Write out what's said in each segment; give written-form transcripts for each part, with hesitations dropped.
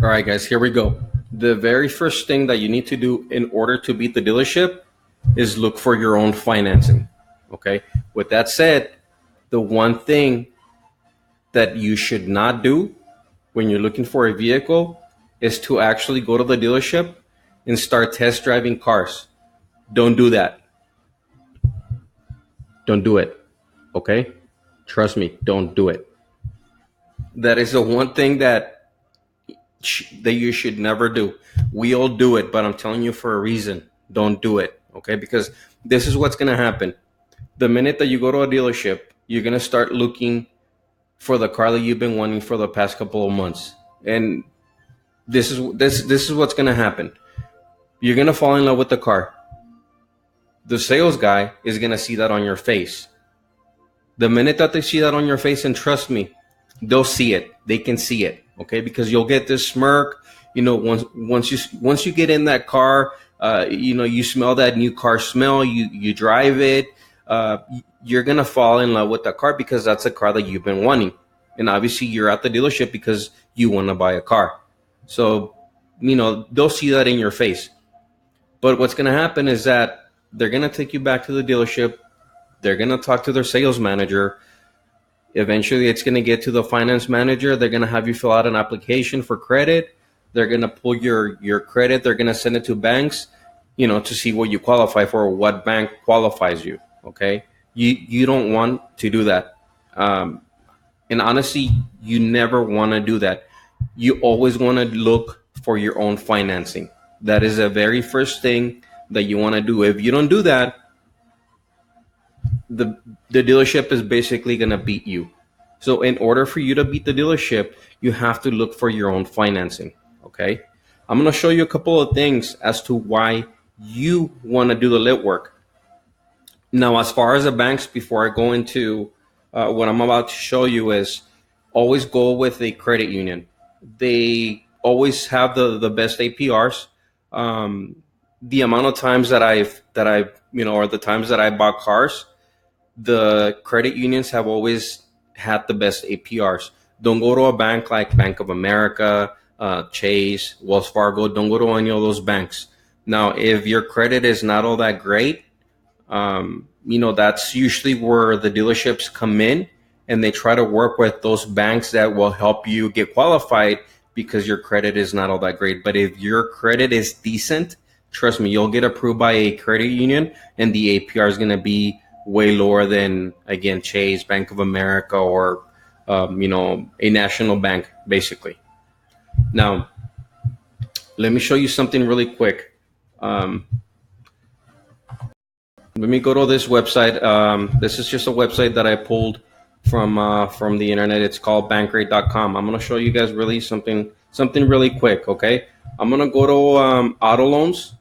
All right, guys, here we go. The very first thing that you need to do in order to beat the dealership is look for your own financing. Okay. With that said, the one thing that you should not do when you're looking for a vehicle is to actually go to the dealership and start test driving cars. Don't do that. Don't do it. Okay. Trust me, don't do it. That is the one thing that you should never do. We all do it, but I'm telling you for a reason. Don't do it, okay? Because this is what's going to happen. The minute that you go to a dealership, you're going to start looking for the car that you've been wanting for the past couple of months. And this is what's going to happen. You're going to fall in love with the car. The sales guy is going to see that on your face. The minute that they see that on your face, and trust me, they'll see it. They can see it. Okay, because you'll get this smirk, once you get in that car, you smell that new car smell, you drive it, you're gonna fall in love with that car because that's a car that you've been wanting, and obviously you're at the dealership because you want to buy a car. So, they'll see that in your face. But what's gonna happen is that they're gonna take you back to the dealership. They're gonna talk to their sales manager. Eventually, it's going to get to the finance manager. They're going to have you fill out an application for credit. They're going to pull your credit. They're going to send it to banks, to see what you qualify for, what bank qualifies you. Okay, you don't want to do that. And honestly, you never want to do that. You always want to look for your own financing. That is the very first thing that you want to do. If you don't do that, the dealership is basically going to beat you. So in order for you to beat the dealership, you have to look for your own financing. Okay. I'm going to show you a couple of things as to why you want to do the lit work. Now, as far as the banks, before I go into what I'm about to show you, is always go with a credit union. They always have the best APRs. The amount of times that I've or the times that I bought cars, the credit unions have always had the best APRs. Don't go to a bank like Bank of America, Chase, Wells Fargo. Don't go to any of those banks. Now, if your credit is not all that great, that's usually where the dealerships come in and they try to work with those banks that will help you get qualified because your credit is not all that great. But if your credit is decent, trust me, you'll get approved by a credit union and the APR is going to be way lower than, again, Chase, Bank of America, or a national bank, basically. Now, let me show you something really quick. Let me go to this website. This is just a website that I pulled from the internet. It's called Bankrate.com. I'm going to show you guys really something really quick. Okay, I'm going to go to auto loans.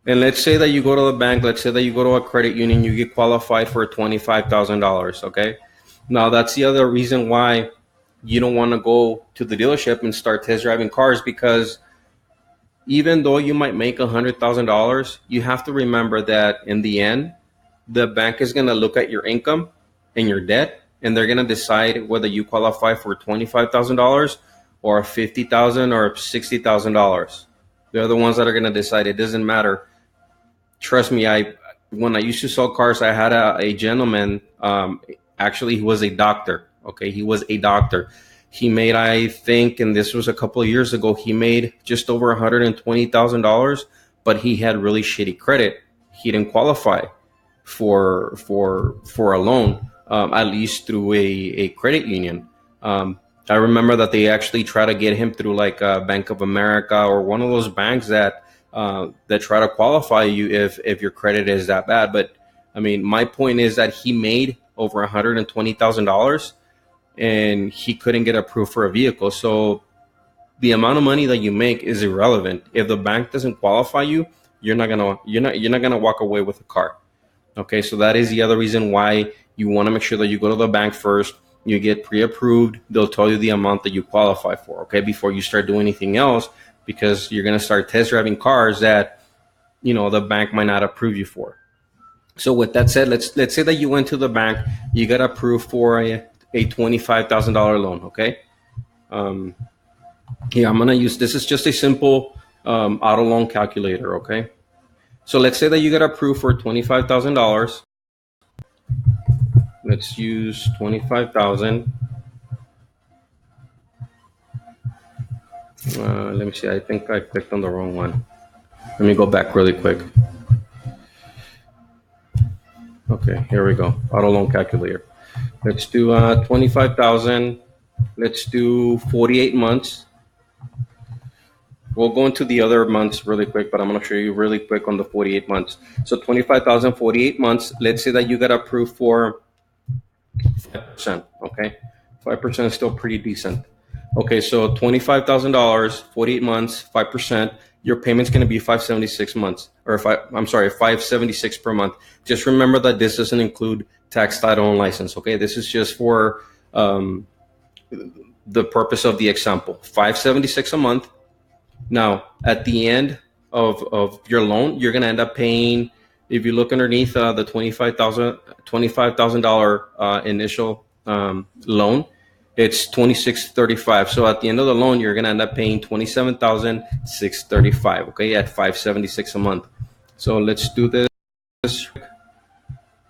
And let's say that you go to the bank, let's say that you go to a credit union, you get qualified for $25,000, okay? Now, that's the other reason why you don't want to go to the dealership and start test driving cars, because even though you might make $100,000, you have to remember that in the end, the bank is going to look at your income and your debt, and they're going to decide whether you qualify for $25,000 or $50,000 or $60,000. They're the ones that are going to decide. It doesn't matter. Trust me, when I used to sell cars, I had a gentleman, actually he was a doctor. Okay, he was a doctor. He made, I think, and this was a couple of years ago, he made just over $120,000, but he had really shitty credit. He didn't qualify for a loan, at least through a credit union. I remember that they actually try to get him through like Bank of America or one of those banks that try to qualify you if your credit is that bad. But I mean, my point is that he made over $120,000 and he couldn't get approved for a vehicle. So the amount of money that you make is irrelevant. If the bank doesn't qualify you, you're not gonna walk away with a car. Okay, so that is the other reason why you want to make sure that you go to the bank first. You get pre-approved. They'll tell you the amount that you qualify for, okay, before you start doing anything else, because you're going to start test driving cars that, the bank might not approve you for. So with that said, let's say that you went to the bank, you got approved for a $25,000 loan, okay? Um, here, I'm gonna use, this is just a simple auto loan calculator, okay? So let's say that you get approved for $25,000. Let's use 25,000. Let me see, I think I clicked on the wrong one. Let me go back really quick. Okay, here we go, auto loan calculator. Let's do 25,000. Let's do 48 months. We'll go into the other months really quick, but I'm going to show you really quick on the 48 months. So 25,000, 48 months. Let's say that you got approved for 5%. Okay, 5% is still pretty decent. Okay, so $25,000, 48 months, 5%. Your payment's going to be 576 months, or I'm sorry, 576 per month. Just remember that this doesn't include tax, title, and license. Okay, this is just for the purpose of the example. 576 a month. Now, at the end of your loan, you're going to end up paying, if you look underneath the $25,000 initial loan, it's $2,635. So at the end of the loan, you're going to end up paying $27,635, okay, at $576 a month. So let's do this.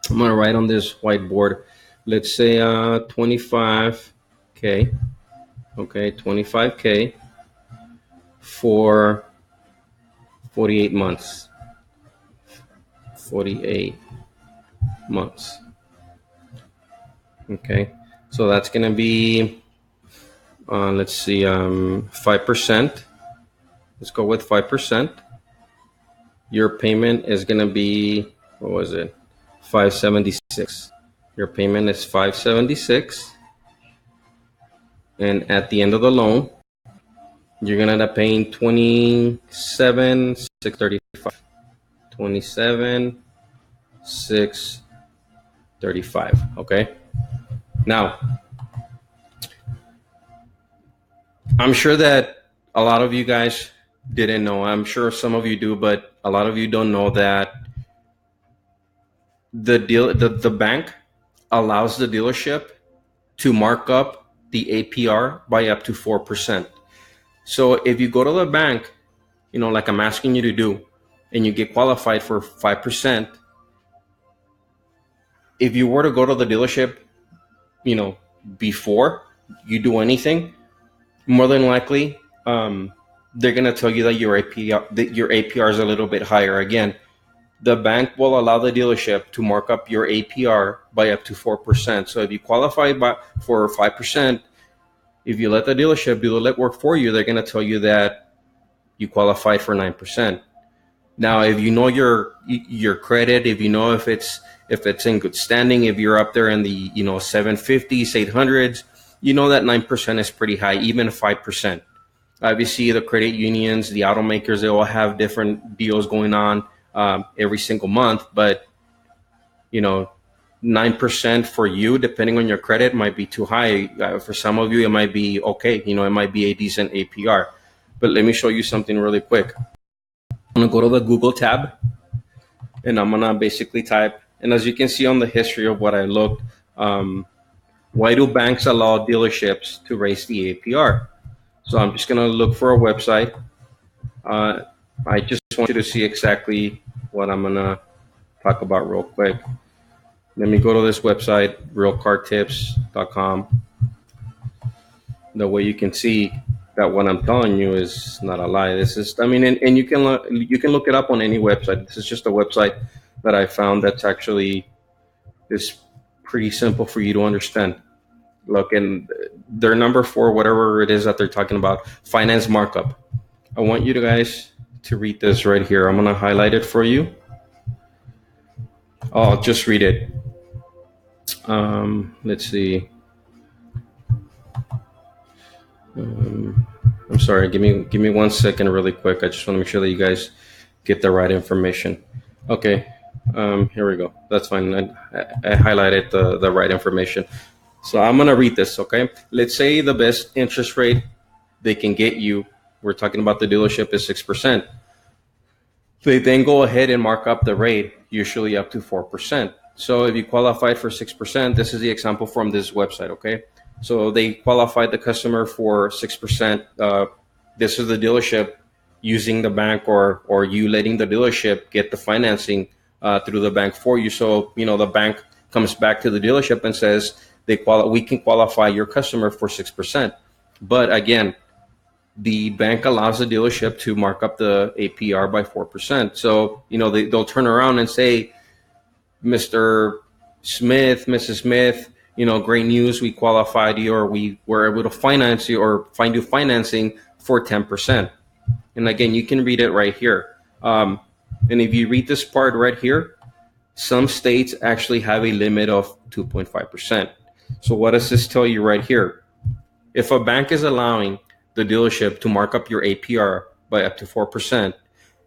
I'm going to write on this whiteboard. Let's say 25K, okay, 25K for 48 months. 48 months. Okay, so that's going to be, let's see, 5%. Let's go with 5%. Your payment is going to be, what was it? 576. Your payment is 576. And at the end of the loan, you're going to end up paying $27,635. $27,635. Okay. Now, I'm sure that a lot of you guys didn't know. I'm sure some of you do, but a lot of you don't know that the bank allows the dealership to mark up the APR by up to 4%. So if you go to the bank, like I'm asking you to do, and you get qualified for 5%, if you were to go to the dealership, before you do anything, more than likely, they're going to tell you that your APR is a little bit higher. Again, the bank will allow the dealership to mark up your APR by up to 4%. So if you qualify for 5%, if you let the dealership do the legwork for you, they're going to tell you that you qualified for 9%. Now, if you know your credit, if you know if it's in good standing, if you're up there in the 750s, 800s, you know that 9% is pretty high, even 5%. Obviously, the credit unions, the automakers, they all have different deals going on every single month, but 9% for you, depending on your credit, might be too high. For some of you, it might be okay. It might be a decent APR. But let me show you something really quick. I'm gonna go to the Google tab, and I'm gonna basically type. And as you can see on the history of what I looked, why do banks allow dealerships to raise the APR? So I'm just gonna look for a website. I just want you to see exactly what I'm gonna talk about real quick. Let me go to this website, realcartips.com. The way you can see that what I'm telling you is not a lie. This is, and you can look it up on any website. This is just a website that I found that's actually is pretty simple for you to understand. Look, and their number for whatever it is that they're talking about, finance markup. I want you guys to read this right here. I'm gonna highlight it for you. I'll just read it. Let's see. I'm sorry. Give me 1 second, really quick. I just want to make sure that you guys get the right information. Okay. Here we go. That's fine. I highlighted the right information. So I'm gonna read this. Okay. Let's say the best interest rate they can get you. We're talking about the dealership is 6%. They then go ahead and mark up the rate, usually up to 4%. So if you qualified for 6%, this is the example from this website. Okay. So they qualified the customer for 6%. This is the dealership using the bank, or you letting the dealership get the financing through the bank for you. So the bank comes back to the dealership and says we can qualify your customer for 6%. But again, the bank allows the dealership to mark up the APR by 4%. So they'll turn around and say, Mr. Smith, Mrs. Smith, great news, we qualified you, or we were able to finance you or find you financing for 10%. And again, you can read it right here. And if you read this part right here, some states actually have a limit of 2.5%. So what does this tell you right here? If a bank is allowing the dealership to mark up your APR by up to 4%,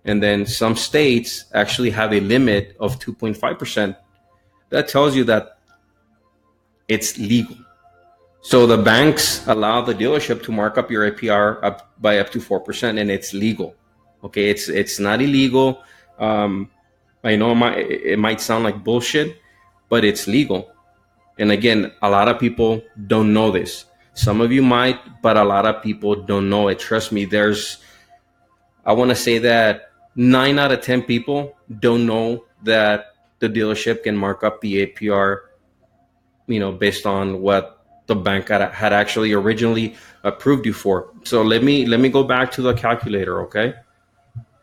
and then some states actually have a limit of 2.5%, that tells you that it's legal. So the banks allow the dealership to mark up your APR by up to 4%, and it's legal. Okay, it's not illegal. I know it might sound like bullshit, but it's legal. And again, a lot of people don't know this. Some of you might, but a lot of people don't know it. Trust me, I want to say that 9 out of 10 people don't know that the dealership can mark up the APR, based on what the bank had actually originally approved you for. So let me go back to the calculator, okay?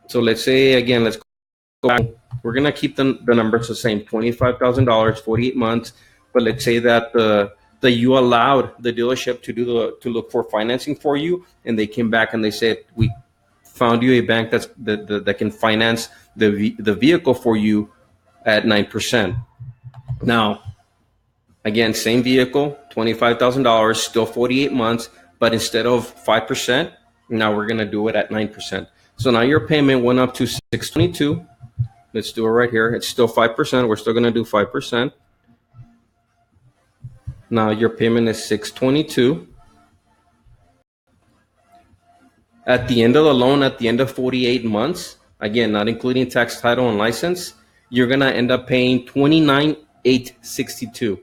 So let's say, again, let's go back. We're going to keep the numbers the same, $25,000, 48 months. But let's say that you allowed the dealership to look for financing for you, and they came back and they said, we found you a bank that can finance the vehicle for you at 9%. Now, again, same vehicle, $25,000, still 48 months, but instead of 5%, now we're going to do it at 9%. So now your payment went up to $622. Let's do it right here. It's still 5%. We're still going to do 5%. Now your payment is $622. At the end of the loan, at the end of 48 months, again, not including tax, title, and license, you're going to end up paying $29,862.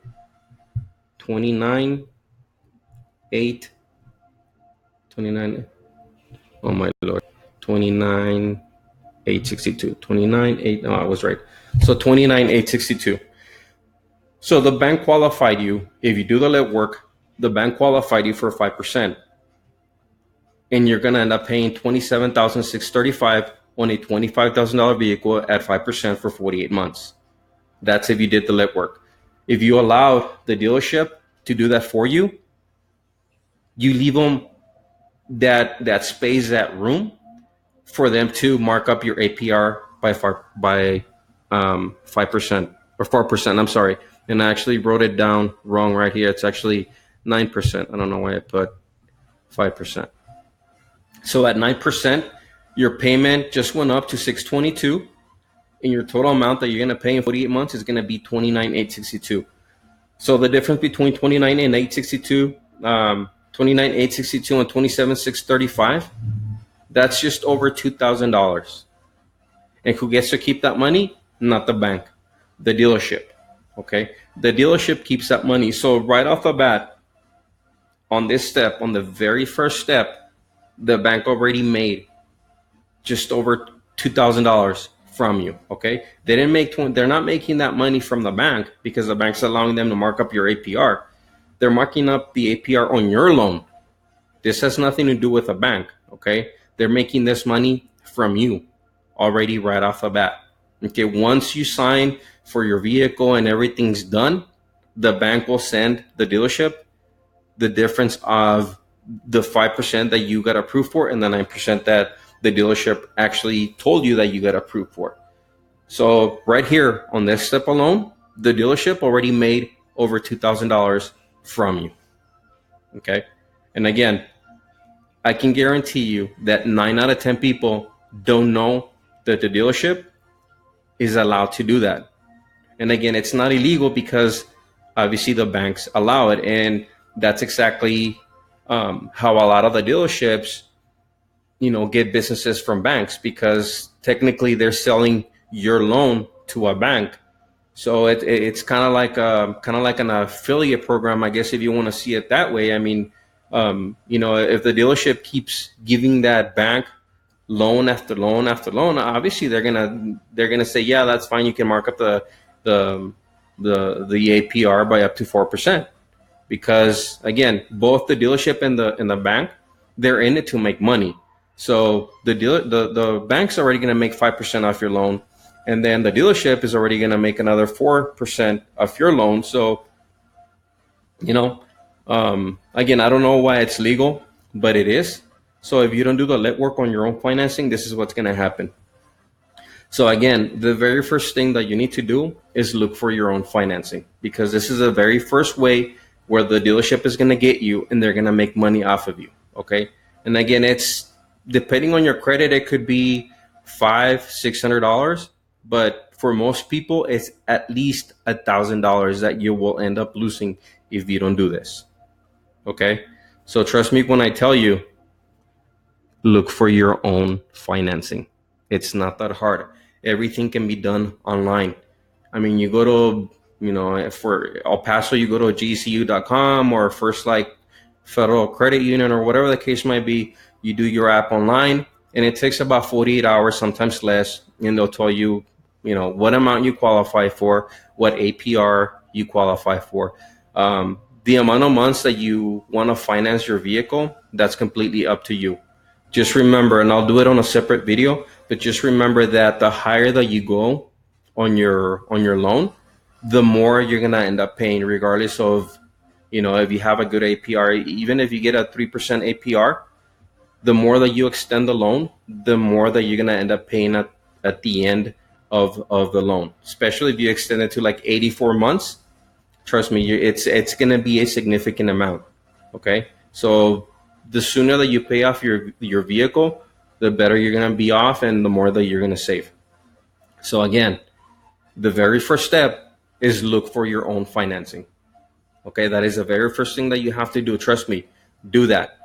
Oh my Lord. 29,862. 29,8. No, I was right. So 29,862. So the bank qualified you. If you do the legwork, the bank qualified you for 5%. And you're going to end up paying $27,635 on a $25,000 vehicle at 5% for 48 months. That's if you did the legwork. If you allow the dealership to do that for you, you leave them that space, that room for them to mark up your APR by 5% or 4%. I'm sorry. And I actually wrote it down wrong right here. It's actually 9%. I don't know why I put 5%. So at 9%, your payment just went up to $622, and your total amount that you're going to pay in 48 months is going to be $29,862. So the difference between $29,862 and $27,635, that's just over $2,000. And who gets to keep that money? Not the bank, the dealership. Okay, the dealership keeps that money. So right off the bat, on this step, on the very first step, the bank already made just over $2,000 from you. Okay, they're not making that money from the bank because the bank's allowing them to mark up your APR. They're marking up the APR on your loan. This has nothing to do with the bank. Okay, they're making this money from you already right off the bat. Okay, once you sign for your vehicle and everything's done, the bank will send the dealership the difference of the 5% that you got approved for and the 9% that the dealership actually told you that you got approved for. So right here on this step alone, the dealership already made over $2,000 from you. Okay, and again, I can guarantee you that 9 out of 10 people don't know that the dealership is allowed to do that. And again, it's not illegal because obviously the banks allow it. And that's exactly how a lot of the dealerships, get businesses from banks, because technically they're selling your loan to a bank. So it's kind of like an affiliate program, I guess, if you want to see it that way. I mean, if the dealership keeps giving that bank loan after loan after loan, obviously they're gonna say, yeah, that's fine. You can mark up the the APR by up to 4%, because again, both the dealership and the bank, they're in it to make money. So the bank's already going to make 5% off your loan, and then the dealership is already going to make another 4% off your loan. So you know, again, I don't know why it's legal, but it is. So if you don't do the legwork on your own financing, this is what's going to happen. So again, the very first thing that you need to do is look for your own financing, because this is the very first way where the dealership is going to get you and they're going to make money off of you. Okay. And again, it's depending on your credit, it could be $500-$600, but for most people, it's at least $1,000 that you will end up losing if you don't do this. Okay. So trust me when I tell you, look for your own financing. It's not that hard. Everything can be done online. I mean, you go to, for El Paso, you go to gcu.com or First Light Federal Credit Union or whatever the case might be. You do your app online, and it takes about 48 hours, sometimes less, and they'll tell you, what amount you qualify for, what APR you qualify for. The amount of months that you want to finance your vehicle, that's completely up to you. Just remember, and I'll do it on a separate video, but just remember that the higher that you go on your loan, the more you're gonna end up paying, regardless of, if you have a good APR. Even if you get a 3% APR, the more that you extend the loan, the more that you're gonna end up paying at the end of the loan. Especially if you extend it to like 84 months. Trust me, it's gonna be a significant amount. Okay, so the sooner that you pay off your vehicle, the better you're gonna be off, and the more that you're gonna save. So again, the very first step is look for your own financing. Okay, that is the very first thing that you have to do. Trust me, do that.